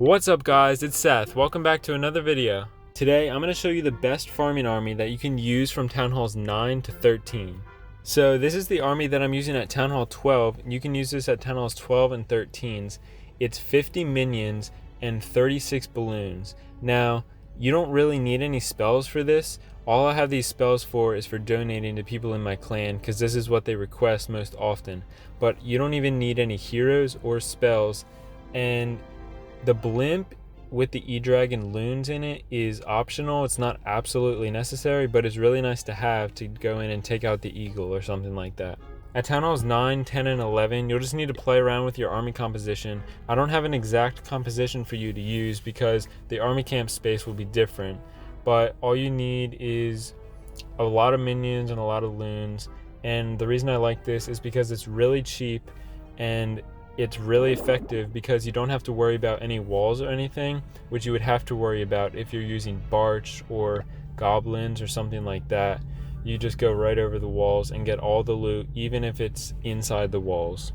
What's up guys, it's Seth. Welcome back to another video. Today I'm going to show you the best farming army that you can use from Town Halls 9 to 13. So this is the army that I'm using at Town Hall 12, and you can use this at Town Halls 12 and 13s. It's 50 minions and 36 balloons. Now, you don't really need any spells for this. All I have these spells for is for donating to people in my clan, because this is what they request most often. But you don't even need any heroes or spells, and the blimp with the E-Dragon loons in it is optional. It's not absolutely necessary, but it's really nice to have to go in and take out the eagle or something like that. At Town Halls 9, 10, and 11, you'll just need to play around with your army composition. I don't have an exact composition for you to use because the army camp space will be different, but all you need is a lot of minions and a lot of loons. And the reason I like this is because it's really cheap and it's really effective because you don't have to worry about any walls or anything, which you would have to worry about if you're using Barch or goblins or something like that. You just go right over the walls and get all the loot, even if it's inside the walls.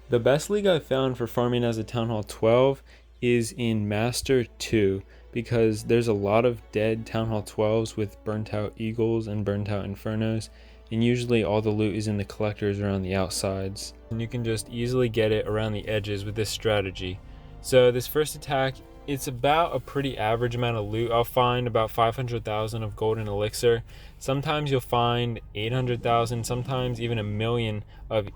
The best league I've found for farming as a Town Hall 12 is in Master 2, because there's a lot of dead Town Hall 12s with burnt out eagles and burnt out infernos, and usually all the loot is in the collectors around the outsides, and you can just easily get it around the edges with this strategy. So this first attack, it's about a pretty average amount of loot. I'll find about 500,000 of golden elixir. Sometimes you'll find 800,000, sometimes even 1,000,000 of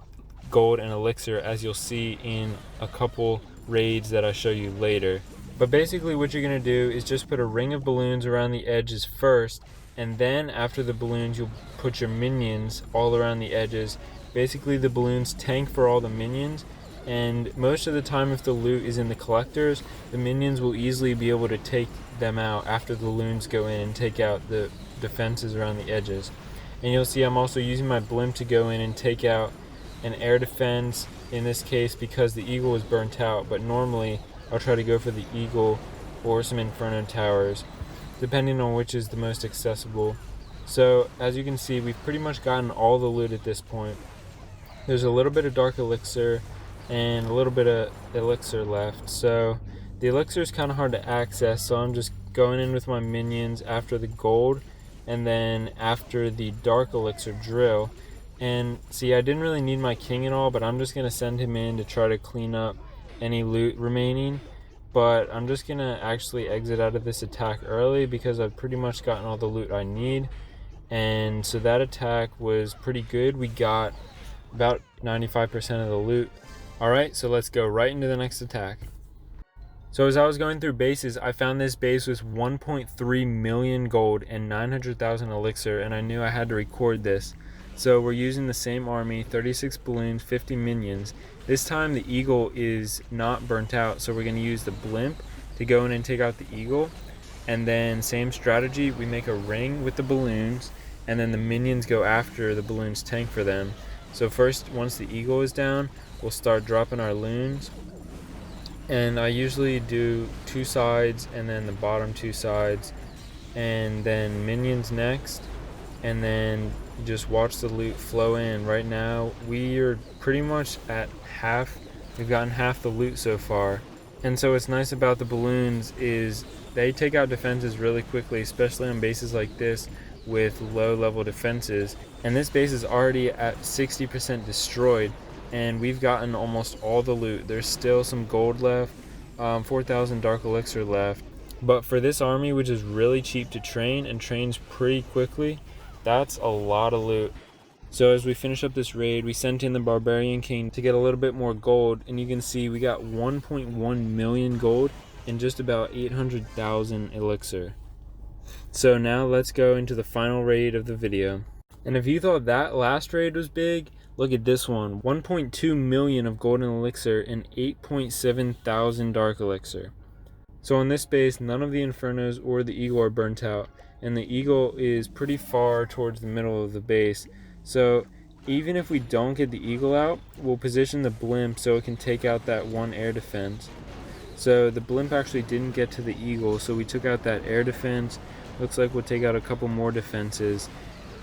gold and elixir, as you'll see in a couple raids that I show you later. But basically what you're going to do is just put a ring of balloons around the edges first, and then after the balloons you'll put your minions all around the edges. Basically the balloons tank for all the minions, and most of the time if the loot is in the collectors, the minions will easily be able to take them out after the loons go in and take out the defenses around the edges. And you'll see I'm also using my blimp to go in and take out an air defense in this case because the eagle was burnt out, but normally I'll try to go for the eagle or some inferno towers, depending on which is the most accessible. So as you can see, we've pretty much gotten all the loot at this point. There's a little bit of dark elixir and a little bit of elixir left, so the elixir is kind of hard to access, so I'm just going in with my minions after the gold and then after the dark elixir drill. And see, I didn't really need my king at all, but I'm just going to send him in to try to clean up any loot remaining. But I'm just going to actually exit out of this attack early because I've pretty much gotten all the loot I need. And so that attack was pretty good. We got about 95% of the loot. Alright, so let's go right into the next attack. So as I was going through bases, I found this base with 1.3 million gold and 900,000 elixir, and I knew I had to record this. So we're using the same army, 36 balloons, 50 minions. This time the eagle is not burnt out, so we're going to use the blimp to go in and take out the eagle. And then same strategy, we make a ring with the balloons, and then the minions go after the balloons tank for them. So first, once the eagle is down, we'll start dropping our loons. And I usually do 2 sides and then the bottom 2 sides, and then minions next, and then just watch the loot flow in. Right now we are pretty much at half. We've gotten half the loot so far. And so what's nice about the balloons is they take out defenses really quickly, especially on bases like this with low level defenses. And this base is already at 60% destroyed, and we've gotten almost all the loot. There's still some gold left, 4,000 dark elixir left. But for this army, which is really cheap to train and trains pretty quickly, that's a lot of loot. So as we finish up this raid, we sent in the Barbarian King to get a little bit more gold, and you can see we got 1.1 million gold and just about 800,000 elixir. So now let's go into the final raid of the video. And if you thought that last raid was big, look at this one. 1.2 million of golden elixir and 8.7 thousand dark elixir. So on this base, none of the infernos or the eagle are burnt out, and the eagle is pretty far towards the middle of the base. So even if we don't get the eagle out, we'll position the blimp so it can take out that one air defense. So the blimp actually didn't get to the eagle, so we took out that air defense. Looks like we'll take out a couple more defenses.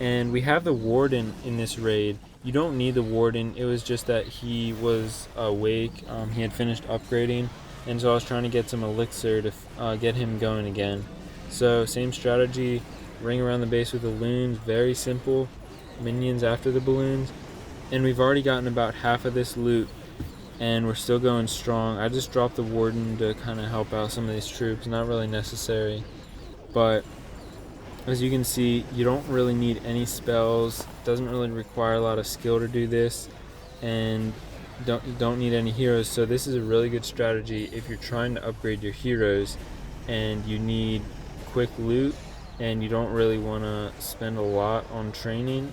And we have the warden in this raid. You don't need the warden, it was just that he was awake. He had finished upgrading, and so I was trying to get some elixir to get him going again. So same strategy, ring around the base with the loons, very simple, minions after the balloons, and we've already gotten about half of this loot and we're still going strong. I just dropped the warden to kind of help out some of these troops, not really necessary, but as you can see, you don't really need any spells. It doesn't really require a lot of skill to do this, and don't need any heroes. So this is a really good strategy if you're trying to upgrade your heroes and you need quick loot and you don't really want to spend a lot on training.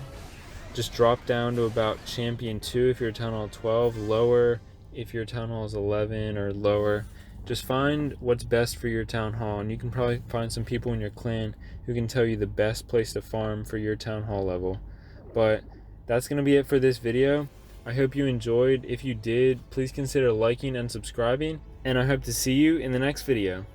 Just drop down to about champion 2 if you're Town Hall 12, lower if your Town Hall is 11 or lower. Just find what's best for your Town Hall, and you can probably find some people in your clan who can tell you the best place to farm for your Town Hall level. But that's going to be it for this video. I hope you enjoyed. If you did, please consider liking and subscribing, and I hope to see you in the next video.